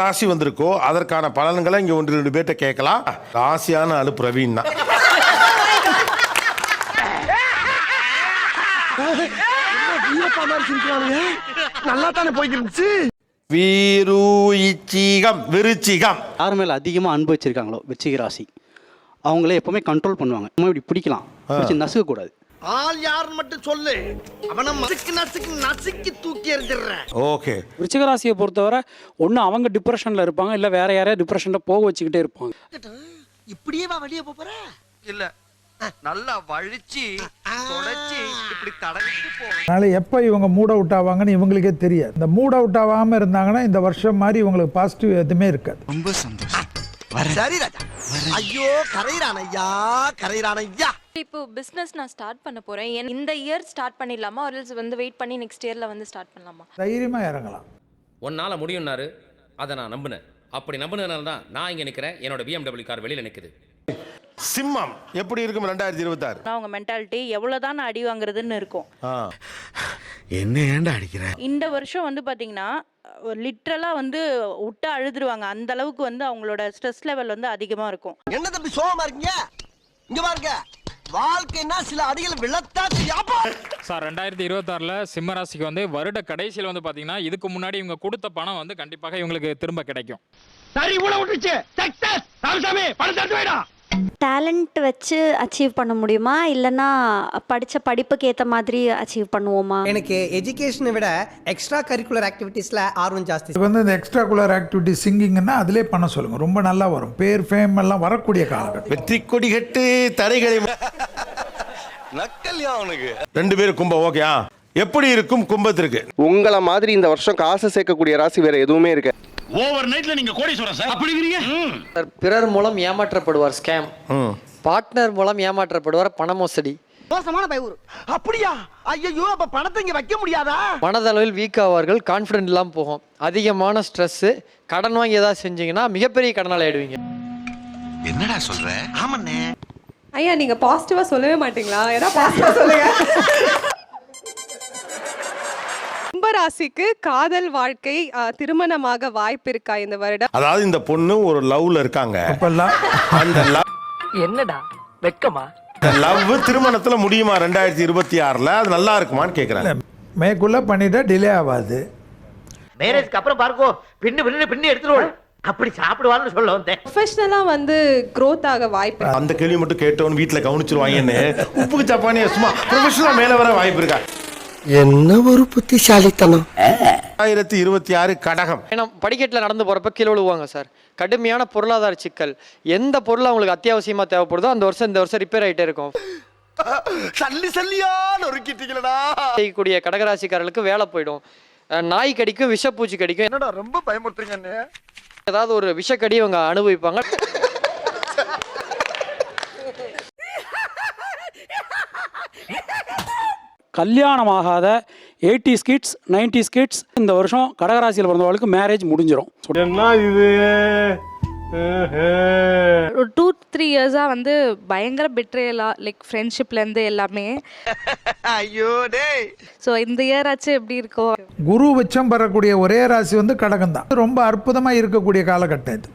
ராசி வந்திருக்கோ அதற்கான பலன்களை இங்க 1-2 பேர்ட்ட கேட்கலாம். ராசியான ஆளு பிரவீன் தான். நல்லா தானே போய்க்கிருந்துச்சு. விருச்சிகம் யார் மேல அதிகமா அன்பு வச்சிருக்காங்களோ விருச்சிக ராசி அவங்களே எப்பவுமே கண்ட்ரோல் பண்ணுவாங்க. நம்ம இப்படி பிடிக்கலாம், நசுக்க கூடாது. ஆள் யாருன்னு மட்டும் சொல்லு, அவனை நசுக்கி தூக்கி எறிஞ்சிடுறேன். ஓகே. விருச்சிக ராசியை பொறுத்தவரை ஒன்று அவங்க டிப்ரெஷனில் இருப்பாங்க, இல்லை வேற யாரையா டிப்ரெஷனில் போக வச்சுக்கிட்டே இருப்பாங்க. இப்படியே வா வெளியே போற இல்ல, நல்லா வழிச்சு தொடச்சி இப்படி தடவிட்டு போவேன். அதனால எப்போ இவங்க மூட் அவுட் ஆவாங்கன்னு இவங்களுக்கே தெரியாது. இந்த மூட் அவுட் ஆகாமல் இருந்தாங்கன்னா இந்த வருஷம் மாதிரி இவங்களுக்கு பாசிட்டிவ் எதுவுமே இருக்காது. ரொம்ப சந்தோஷம். சரி ராஜா. ஐயோ கரையிறான் ஐயா, கரையிறான் ஐயா. இப்போ பிசினஸ் நான் ஸ்டார்ட் பண்ண போறேன். இந்த இயர் ஸ்டார்ட் பண்ணிடலாமா, ஒரு வந்து வெயிட் பண்ணி நெக்ஸ்ட் இயர்ல வந்து ஸ்டார்ட் பண்ணலாமா? தைரியமா இறங்கலாம். ஒன்னால முடியும்னாரு, அதை நான் நம்பினேன். அப்படி நம்பினதுனால தான் நான் இங்க நிக்கிறேன். என்னோட BMW கார் வெளியில நிக்குது. சிம்மம் எப்படி இருக்கும் 2026? அவங்க மென்டாலிட்டி எவ்வளவுதான் அடி வாங்குறதுன்னு இருக்கும். என்ன ஏன்டா அடிக்கிற? இந்த வருஷம் வந்து பாத்தீங்கன்னா லிட்டரலா வந்து விட்டு அழுதுருவாங்க. அந்த அளவுக்கு வந்து அவங்களோட ஸ்ட்ரெஸ் லெவல் வந்து அதிகமா இருக்கும். என்ன தம்பி சோகமா இருக்கீங்க? இங்க பாருங்க, வாழ்க்கைன்னா சில அடிகள் விழத்தா செய்யாப்பா. சார் 2026ல சிம்ம ராசிக்கு வந்து வருட கடைசியில் வந்து பாத்தீங்கன்னா இதுக்கு முன்னாடி இவங்க கொடுத்த பணம் வந்து கண்டிப்பாக இவங்களுக்கு திரும்ப கிடைக்கும். சரி உள்ள விட்டுச்சு. சக்சஸ். சாமி பணம் தட்டு வைடா. டேலண்ட் வச்சு அச்சீவ் பண்ண முடியுமா, இல்லைன்னா படித்த படிப்புக்கு ஏற்ற மாதிரி அச்சீவ் பண்ணுவோமா? எனக்கு எஜுகேஷனை விட எக்ஸ்ட்ரா கரிக்குலர் ஆக்டிவிட்டீஸில் ஆர்வம் ஜாஸ்தி. இது வந்து இந்த எக்ஸ்ட்ரா குலர் ஆக்டிவிட்டி சிங்கிங்னா அதிலே பண்ண சொல்லுங்க, ரொம்ப நல்லா வரும். பேர் ஃபேம் எல்லாம் வரக்கூடிய காலகட்டம். வெற்றி கொடி கட்டு தரைகளை நக்கல்யா அவனுக்கு. 2 பேரும் கும்பம். ஓகே. எப்படி இருக்கும் கும்பத்திற்கு? உங்களை மாதிரி இந்த வருஷம் காசு சேர்க்கக்கூடிய ராசி வேற எதுவுமே இருக்கு. ஓவர் நைட்ல நீங்க கோடீஸ்வரன் சார். அப்படிங்கறீங்க. பிறர் மூலம் ஏமாற்றப்படுவார் ஸ்கேம், பார்ட்னர் மூலம் ஏமாற்றப்படுவார் பண மோசடி. மோசமான பயவுரு. அப்படியா? ஐயோ, அப்ப பணத்தை இங்க வைக்க முடியாதா? மனதளவில் வீக் ஆவார்கள், கான்ஃபிடென்ட் இல்லாமல் போகும். அதிகமான ஸ்ட்ரெஸ், கடன் வாங்கி ஏதாவது செஞ்சீங்கன்னா மிகப்பெரிய கடனாளி ஆயிடுவீங்க. என்னடா சொல்ற? ஆமாண்ணே. ஐயா நீங்க பாசிட்டிவா சொல்லவே மாட்டீங்களா? ஏதாவது பாசிட்டிவா சொல்லுங்க. கும்பராசிக்கு காதல் வாழ்க்கை திருமணமாக வாய்ப்பு இருக்கா இந்த வருடம்? அதாவது இந்த பொண்ணு ஒரு லவ்ல இருக்காங்க. அந்த லவ் என்னடா வெக்கமா? லவ் திருமணத்துல முடியுமா 2026ல? அது நல்லா இருக்குமான்னு கேக்குறாங்க. மேக்குள்ள பண்ணிட்டா டிலே ஆகாது. மேரேஜ்க்கு அப்புறம் பாருங்கோ பின்னு எடுத்துருவோம். அப்படி சாப்பிடுவான்னு சொல்ல வந்தேன். ப்ரொஃபஷனலா வந்து growth ஆக வாய்ப்பு. அந்த கேள்வி மட்டும் கேட்டவன் வீட்டுல கவனிச்சிருவாங்கன்னு உப்புக்கு சப்பானியா சும்மா ப்ரொஃபஷனலா மேல வர வாய்ப்பு இருக்கா? என்ன ஒரு புத்திசாலித்தனம். 2026 கடகம். ஏன்னா படிக்கட்டில் நடந்து போகிறப்ப கீழே விழுவாங்க சார். கடுமையான பொருளாதார சிக்கல். எந்த பொருள் அவங்களுக்கு அத்தியாவசியமாக தேவைப்படுதோ அந்த வருஷம் இந்த வருஷம் ரிப்பேர் ஆகிட்டே இருக்கும். சல்லியா நொறுக்கிட்டீங்களா? செய்யக்கூடிய கடகராசிக்காரர்களுக்கு வேலை போயிடும். நாய் கடிக்கும், விஷப்பூச்சி கடிக்கும். என்னடா ரொம்ப பயமுறுத்துறீங்க. ஏதாவது ஒரு விஷக்கடி இவங்க அனுபவிப்பாங்க. கல்யாணமாகாத 80s கிட்ஸ் 90s கிட்ஸ் இந்த வருஷம் கடகராசியில் பிறந்தவர்களுக்கு மேரேஜ் முடிஞ்சிடும். என்ன இது? ஒரு 2-3 இயர்ஸா வந்து பயங்கர பெட்ரேலா, லைக் ஃப்ரெண்ட்ஷிப்லேருந்து எல்லாமே. ஐயோ டேய். ஸோ இந்த இயர் ஆச்சு எப்படி இருக்கும்? குரு உச்சம் பெறக்கூடிய ஒரே ராசி வந்து கடகம் தான். ரொம்ப அற்புதமாக இருக்கக்கூடிய காலகட்டம் இது.